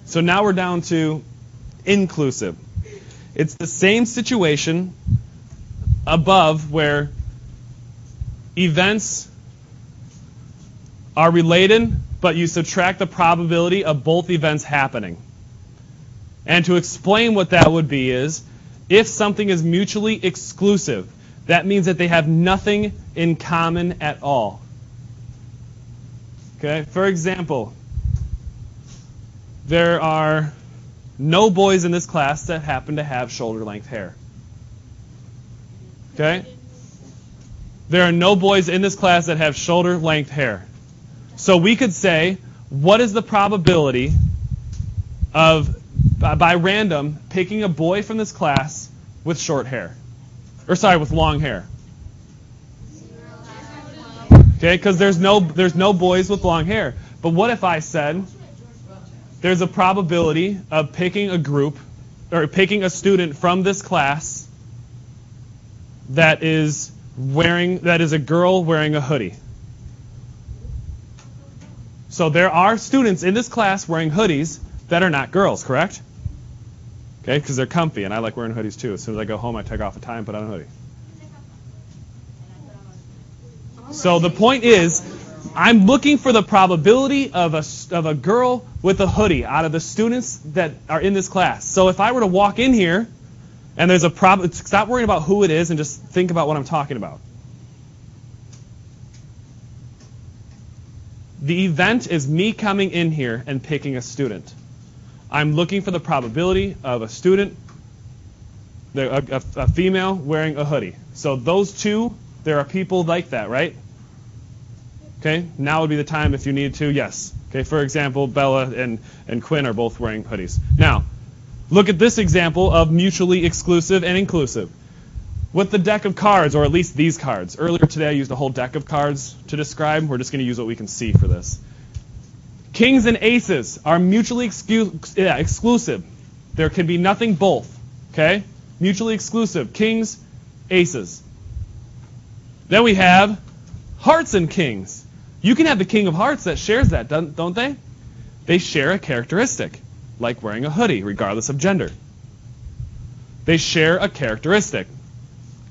So now we're down to inclusive. It's the same situation above where events are related, but you subtract the probability of both events happening. And to explain what that would be is, if something is mutually exclusive, that means that they have nothing in common at all. Okay? For example, there are no boys in this class that happen to have shoulder-length hair. Okay? There are no boys in this class that have shoulder-length hair. So we could say, what is the probability of, by random, picking a boy from this class with short hair? With long hair. Okay, because there's no boys with long hair. But what if I said there's a probability of picking a group or picking a student from this class that is a girl wearing a hoodie? So there are students in this class wearing hoodies that are not girls, correct? Okay, because they're comfy, and I like wearing hoodies too. As soon as I go home, I take off a tie and put on a hoodie. So the point is, I'm looking for the probability of a girl with a hoodie out of the students that are in this class. So if I were to walk in here, and there's a problem, stop worrying about who it is and just think about what I'm talking about. The event is me coming in here and picking a student. I'm looking for the probability of a student, a female wearing a hoodie. So those two, there are people like that, right? Okay, now would be the time if you need to, yes. Okay, for example, Bella and Quinn are both wearing hoodies. Now, look at this example of mutually exclusive and inclusive. With the deck of cards, or at least these cards. Earlier today I used a whole deck of cards to describe. We're just going to use what we can see for this. Kings and aces are mutually exclusive. There can be nothing both. Okay? Mutually exclusive. Kings, aces. Then we have hearts and kings. You can have the king of hearts that shares that, don't they? They share a characteristic, like wearing a hoodie, regardless of gender. They share a characteristic.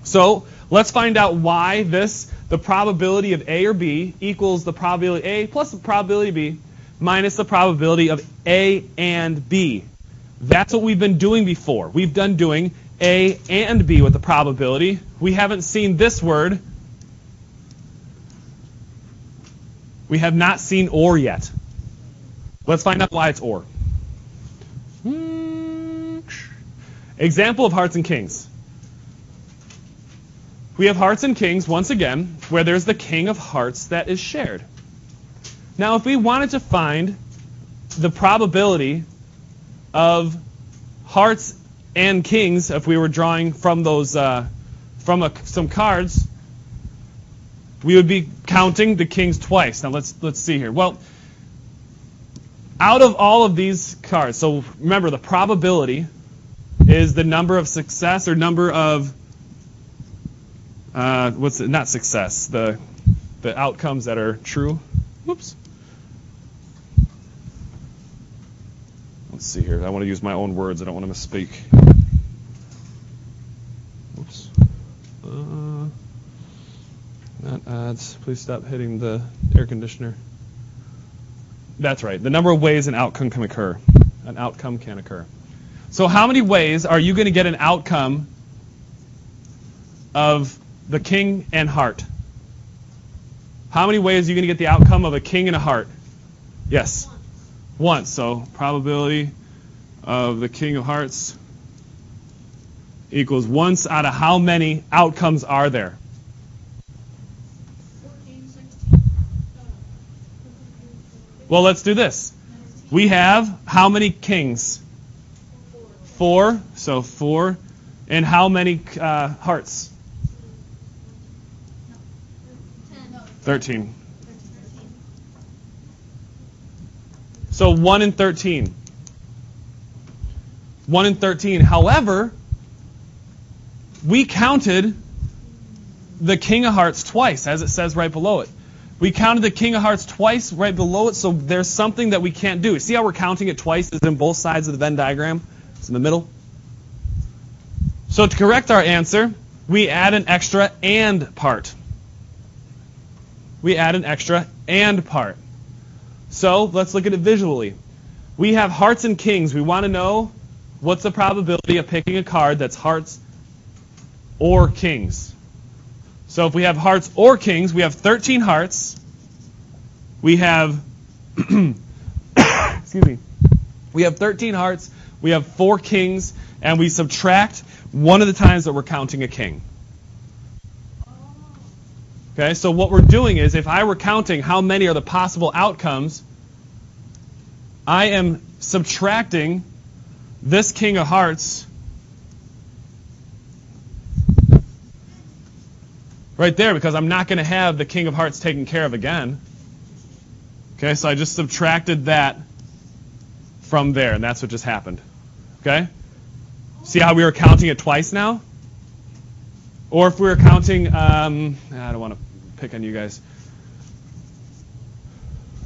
So let's find out why the probability of A or B equals the probability A plus the probability B minus the probability of A and B. That's what we've been doing before. We've done doing A and B with the probability. We haven't seen this word. We have not seen or yet. Let's find out why it's or. Example of hearts and kings. We have hearts and kings, once again, where there's the king of hearts that is shared. Now, if we wanted to find the probability of hearts and kings, if we were drawing from those some cards, we would be counting the kings twice. Now, let's see here. Well, out of all of these cards, so remember, the probability is the number of success or number of not success, the outcomes that are true. Whoops. Let's see here. I want to use my own words. I don't want to misspeak. Whoops. Not odds. Please stop hitting the air conditioner. That's right. The number of ways an outcome can occur. An outcome can occur. So how many ways are you going to get an outcome of the king and heart? How many ways are you going to get the outcome of a king and a heart? Yes. Once. So probability of the king of hearts equals once out of how many outcomes are there? 14, 16. Well, let's do this. We have how many kings? 4. So 4. And how many hearts? 13. So 1 in 13. 1 in 13. However, we counted the king of hearts twice, as it says right below it. We counted the king of hearts twice right below it, so there's something that we can't do. See how we're counting it twice? It's in both sides of the Venn diagram. It's in the middle. So to correct our answer, we add an extra and part. We add an extra and part. So let's look at it visually. We have hearts and kings. We want to know what's the probability of picking a card that's hearts or kings. So if we have hearts or kings, we have 13 hearts. We have, excuse me, we have 13 hearts. We have 4 kings, and we subtract one of the times that we're counting a king. Okay, so what we're doing is, if I were counting how many are the possible outcomes, I am subtracting this king of hearts right there, because I'm not going to have the king of hearts taken care of again. Okay, so I just subtracted that from there, and that's what just happened. Okay? See how we were counting it twice now? Or if we were counting, I don't want to pick on you guys.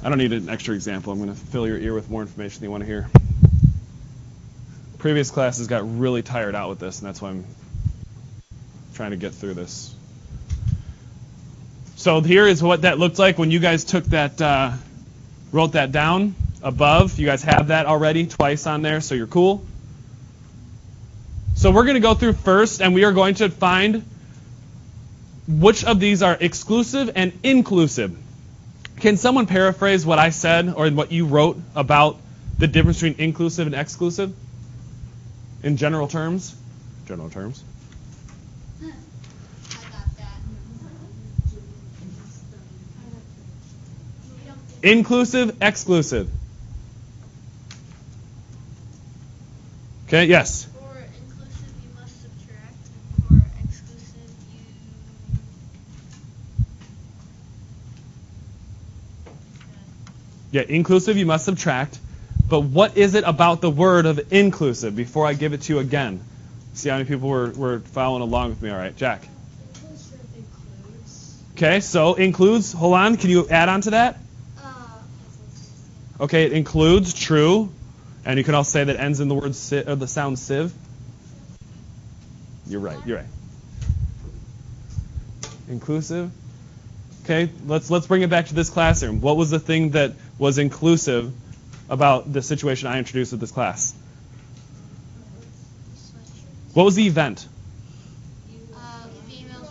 I don't need an extra example. I'm going to fill your ear with more information than you want to hear. Previous classes got really tired out with this, and that's why I'm trying to get through this. So here is what that looked like when you guys took that, wrote that down above. You guys have that already twice on there, so you're cool. So we're going to go through first, and we are going to find which of these are exclusive and inclusive. Can someone paraphrase what I said or what you wrote about the difference between inclusive and exclusive in general terms? General terms. I got that. Inclusive, exclusive. Okay, yes. For inclusive, you must subtract. For exclusive, you... Yeah, inclusive, you must subtract. But what is it about the word of inclusive before I give it to you again? See how many people were following along with me? All right, Jack. Inclusive includes. Okay, so includes. Hold on. Can you add on to that? Okay, it includes, true. And you can also say that ends in the word or the sound sieve. You're right. You're right. Inclusive. Okay, let's bring it back to this classroom. What was the thing that was inclusive about the situation I introduced with this class? What was the event? Females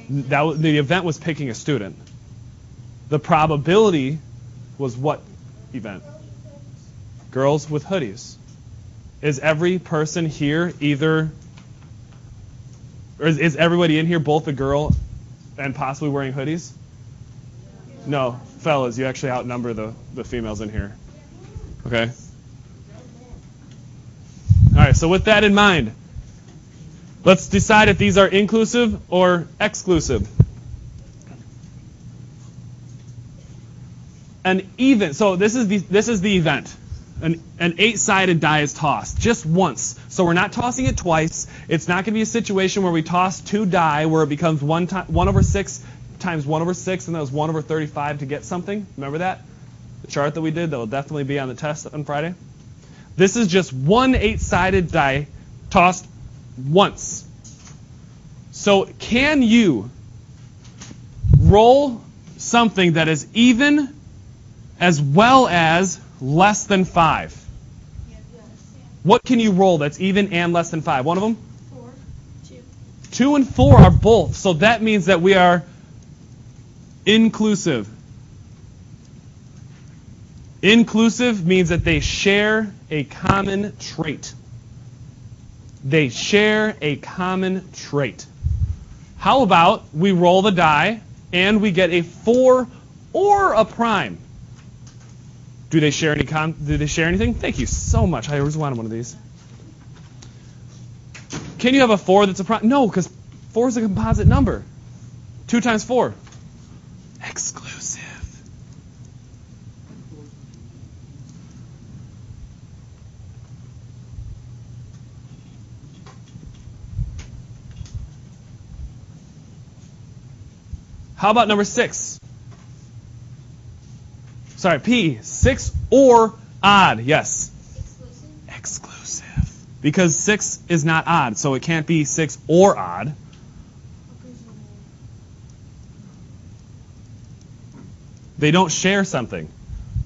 would The event was picking a student. The probability was what event? Girls with hoodies. Is every person here either, or is everybody in here both a girl and possibly wearing hoodies? No, fellas, you actually outnumber the females in here. Okay? All right, so with that in mind, let's decide if these are inclusive or exclusive. So this is the event. An 8-sided die is tossed just once. So we're not tossing it twice. It's not going to be a situation where we toss 2 die where it becomes 1 over 6 times 1 over 6, and that was 1 over 35 to get something. Remember that? The chart that we did that will definitely be on the test on Friday. This is just one 8-sided die tossed once. So can you roll something that is even as well as less than 5? What can you roll that's even and less than 5? One of them? 4, 2. 2 and 4 are both. So that means that we are inclusive. Inclusive means that they share a common trait. They share a common trait. How about we roll the die and we get a 4 or a prime? Do they share anything? Thank you so much. I always wanted one of these. Can you have a 4 that's a prime? No, because 4 is a composite number. 2 times 4. Exclusive. How about number 6? Sorry, P, 6 or odd. Yes. Exclusive. Exclusive. Because 6 is not odd, so it can't be 6 or odd. They don't share something.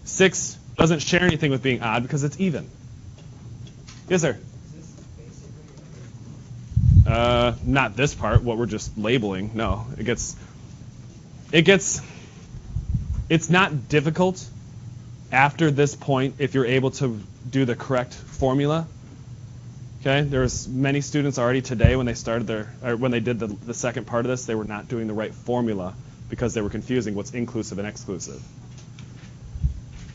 6 doesn't share anything with being odd because it's even. Yes, sir? Not this part, what we're just labeling. No, it's not difficult after this point if you're able to do the correct formula. Okay, there's many students already today when they started when they did the second part of this, they were not doing the right formula because they were confusing what's inclusive and exclusive.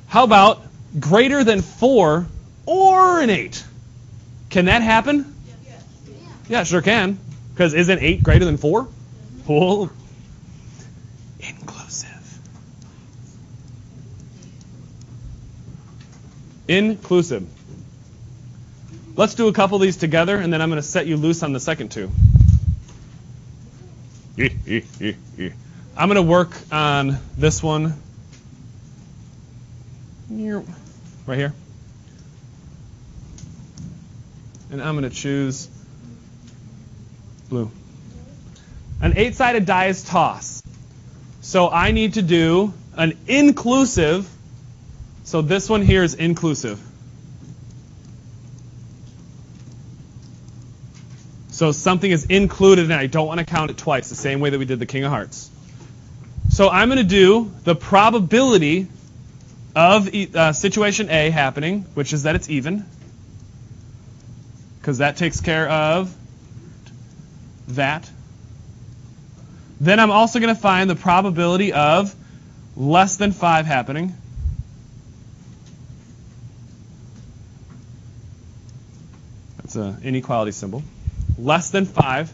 How about greater than 4 or an 8? Can that happen? Yeah, sure can. Because isn't 8 greater than 4? Well, inclusive. Inclusive. Let's do a couple of these together, and then I'm going to set you loose on the second two. I'm going to work on this one right here. And I'm going to choose blue. An 8-sided die is toss. So I need to do an inclusive. So this one here is inclusive. So something is included and I don't want to count it twice, the same way that we did the King of Hearts. So I'm going to do the probability of situation A happening, which is that it's even, because that takes care of that. Then I'm also going to find the probability of less than 5 happening. That's an inequality symbol. Less than 5.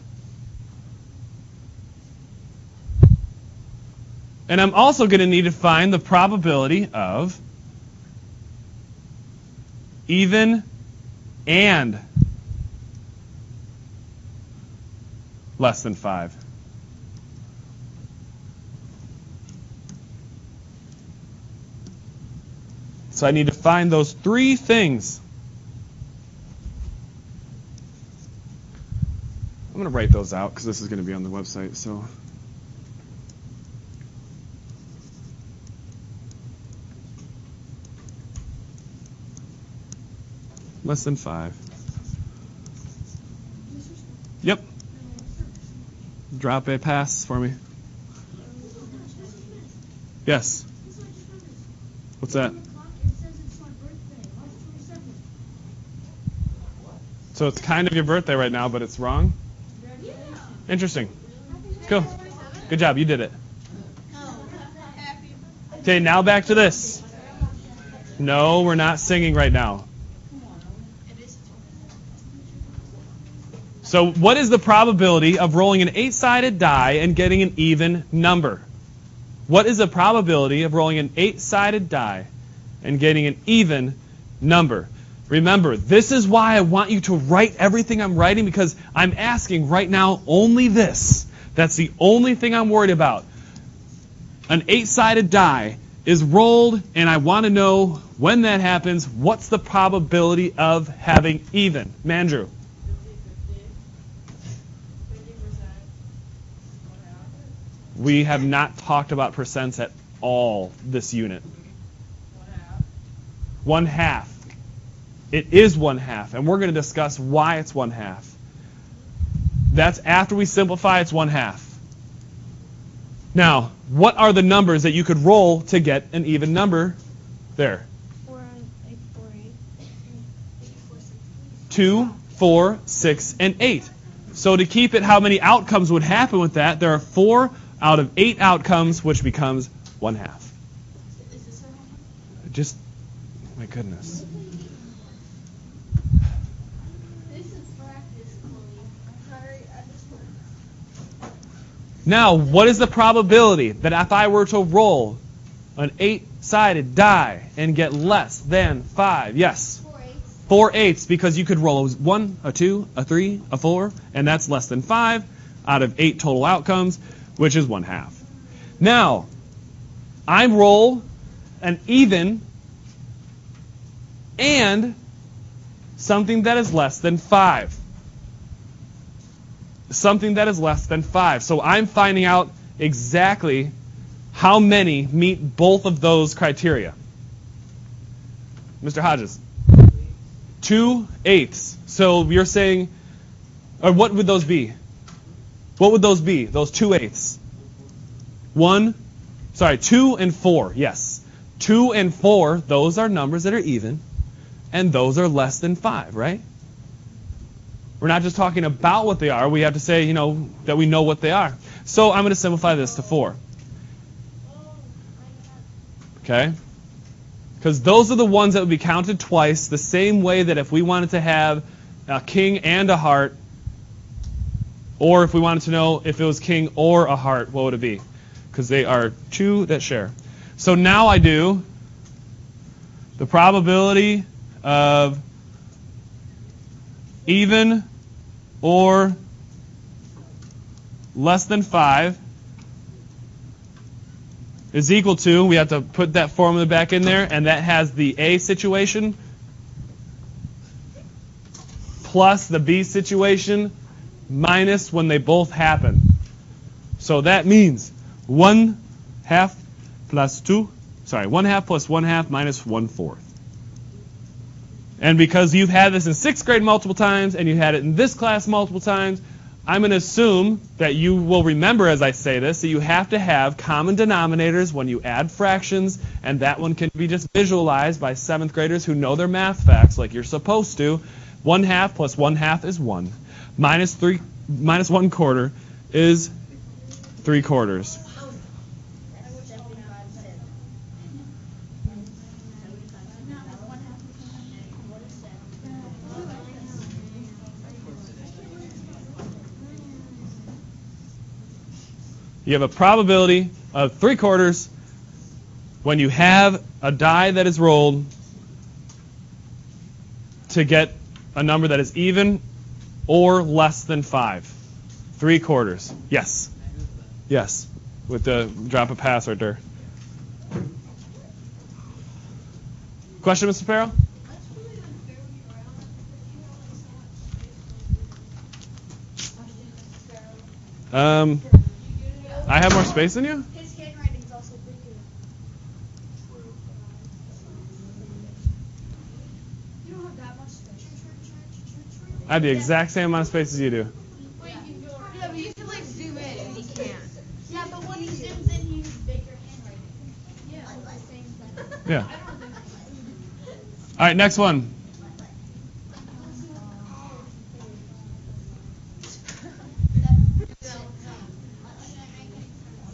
And I'm also going to need to find the probability of even and less than 5. So I need to find those 3 things. I'm going to write those out because this is going to be on the website. So less than 5. Yep. Drop a pass for me. Yes. What's that? So it's kind of your birthday right now, but it's wrong? Interesting. Cool. Good job. You did it. Okay, now back to this. No, we're not singing right now. So what is the probability of rolling an 8-sided die and getting an even number? What is the probability of rolling an 8-sided die and getting an even number? Remember, this is why I want you to write everything I'm writing, because I'm asking right now only this. That's the only thing I'm worried about. An 8-sided die is rolled, and I want to know when that happens, what's the probability of having even? Mandrew. 50%. We have not talked about percents at all this unit. 1/2. It is 1/2, and we're going to discuss why it's 1/2. That's after we simplify, it's 1/2. Now, what are the numbers that you could roll to get an even number? There. 4, 8, 4, 8. 2, 4, 6, and 8. So to keep it, how many outcomes would happen with that? There are 4 out of 8 outcomes, which becomes 1/2. Is this Just, my goodness. Now, what is the probability that if I were to roll an 8-sided die and get less than 5? Yes. 4 8s, because you could roll a 1, a 2, a 3, a 4, and that's less than 5 out of 8 total outcomes, which is 1/2. Now, I roll an even and something that is less than 5. Something that is less than 5. So I'm finding out exactly how many meet both of those criteria. Mr. Hodges. 2/8. So you're saying, or what would those be? What would those be, those 2/8? 2 and 4, yes. 2 and 4, those are numbers that are even, and those are less than 5, right? We're not just talking about what they are. We have to say, that we know what they are. So I'm going to simplify this to 4. Okay? Because those are the ones that would be counted twice, the same way that if we wanted to have a king and a heart, or if we wanted to know if it was king or a heart, what would it be? Because they are two that share. So now I do the probability of even or less than 5 is equal to, we have to put that formula back in there, and that has the A situation plus the B situation minus when they both happen. So that means 1/2 plus 1/2 plus 1/2 minus 1/4. And because you've had this in 6th grade multiple times and you had it in this class multiple times, I'm going to assume that you will remember as I say this that you have to have common denominators when you add fractions, and that one can be just visualized by 7th graders who know their math facts like you're supposed to. 1/2 plus 1/2 is 1. Minus 1/4 is 3/4. You have a probability of 3/4 when you have a die that is rolled to get a number that is even or less than 5. 3/4. Yes. Yes. With the drop a pass right there. Question, Mr. Farrell? I have more space than you? His handwriting's also bigger. You don't have that much space. I have the exact same amount of space as you do. Yeah, but you can like zoom in and he can't. Yeah, but when he zooms in, he has bigger handwriting. Yeah. Yeah. All right, next one.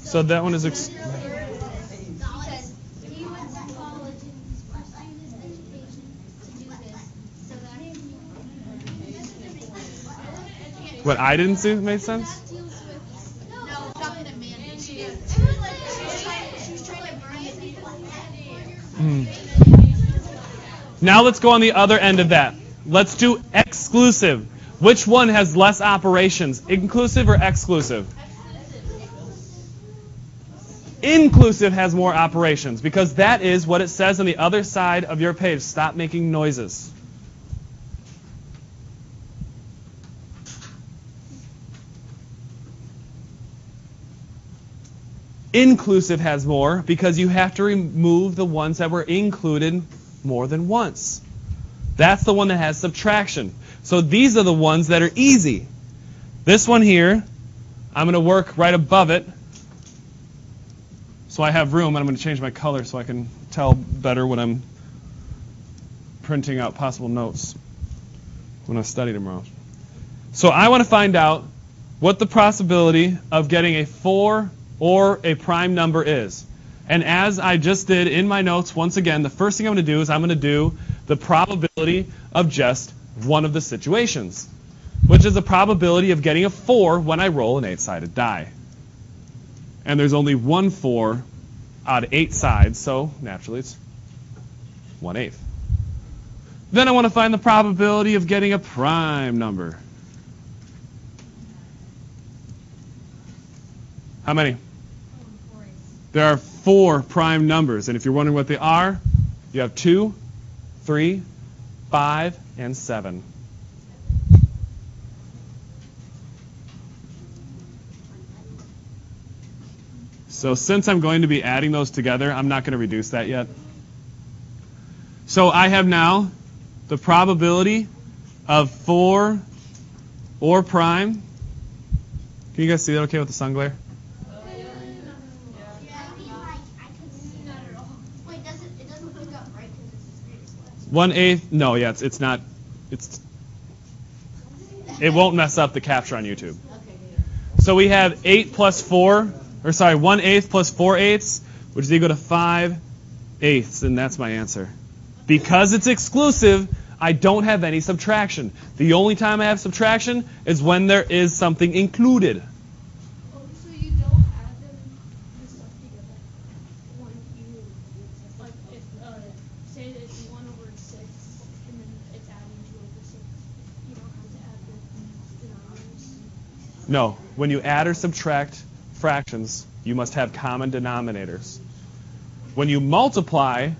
So that one is... What I didn't see made sense? Now let's go on the other end of that. Let's do exclusive. Which one has less operations, inclusive or exclusive? Inclusive has more operations, because that is what it says on the other side of your page. Stop making noises. Inclusive has more because you have to remove the ones that were included more than once. That's the one that has subtraction. So these are the ones that are easy. This one here, I'm going to work right above it. So I have room, and I'm going to change my color so I can tell better when I'm printing out possible notes when I study tomorrow. So I want to find out what the possibility of getting a 4 or a prime number is. And as I just did in my notes, once again, the first thing I'm going to do is I'm going to do the probability of just one of the situations, which is the probability of getting a 4 when I roll an 8-sided die. And there's only one 4 out of 8 sides, so naturally it's 1/8. Then I want to find the probability of getting a prime number. How many? There are 4 prime numbers, and if you're wondering what they are, you have 2, 3, 5, and 7. So since I'm going to be adding those together, I'm not going to reduce that yet. So I have now the probability of 4 or prime. Can you guys see that okay with the sun glare? Wait, it doesn't pick up, right? Because it's 1/8. No, yeah, it's not. It won't mess up the capture on YouTube. So we have 8 plus 4, or sorry, 1/8 plus 4/8, which is equal to 5/8, and that's my answer. Because it's exclusive, I don't have any subtraction. The only time I have subtraction is when there is something included. Oh, so you don't add them this stuff together. When you like if say that it's 1/6 and then it's adding 2/6, you don't have to add the denominators. No, when you add or subtract fractions, you must have common denominators. When you multiply,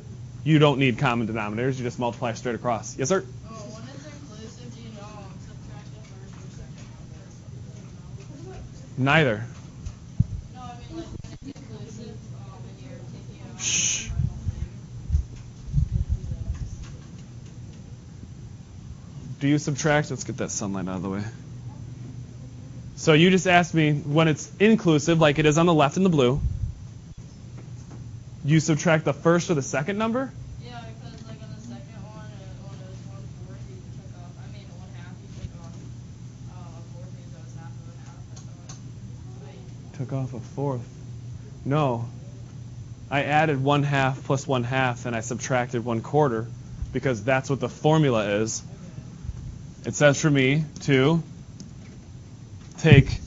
you don't need common denominators. You just multiply straight across. Yes, sir? Oh, when it's inclusive, do you know subtract the first or second number? Neither. No, I mean like when it's inclusive, and you're taking out Shh. the final thing. Do you subtract? Let's get that sunlight out of the way. So you just asked me when it's inclusive, like it is on the left in the blue, you subtract the first or the second number? Yeah, because like on the second one, when it was 1/4, you took off. I mean 1/2, you took off a fourth because it was half of a half. I thought. Took off a fourth. No. I added 1/2 plus 1/2 and I subtracted 1/4 because that's what the formula is. It says for me to take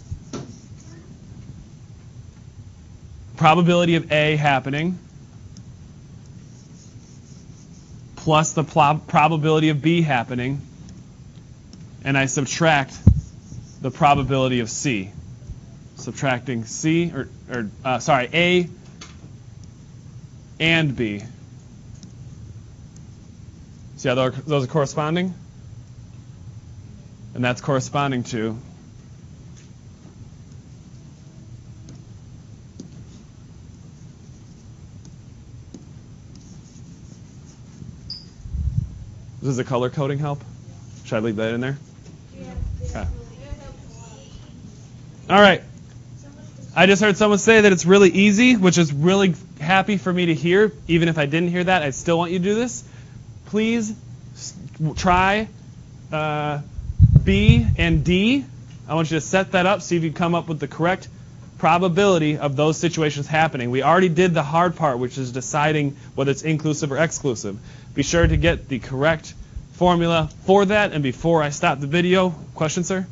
probability of A happening plus the probability of B happening, and I subtract the probability of C. Subtracting C, A and B. See how those are corresponding? And that's corresponding to does the color coding help? Should I leave that in there? Yeah. Okay. All right. I just heard someone say that it's really easy, which is really happy for me to hear. Even if I didn't hear that, I still want you to do this. Please try B and D. I want you to set that up, see if you come up with the correct probability of those situations happening. We already did the hard part, which is deciding whether it's inclusive or exclusive. Be sure to get the correct formula for that. And before I stop the video, question, sir?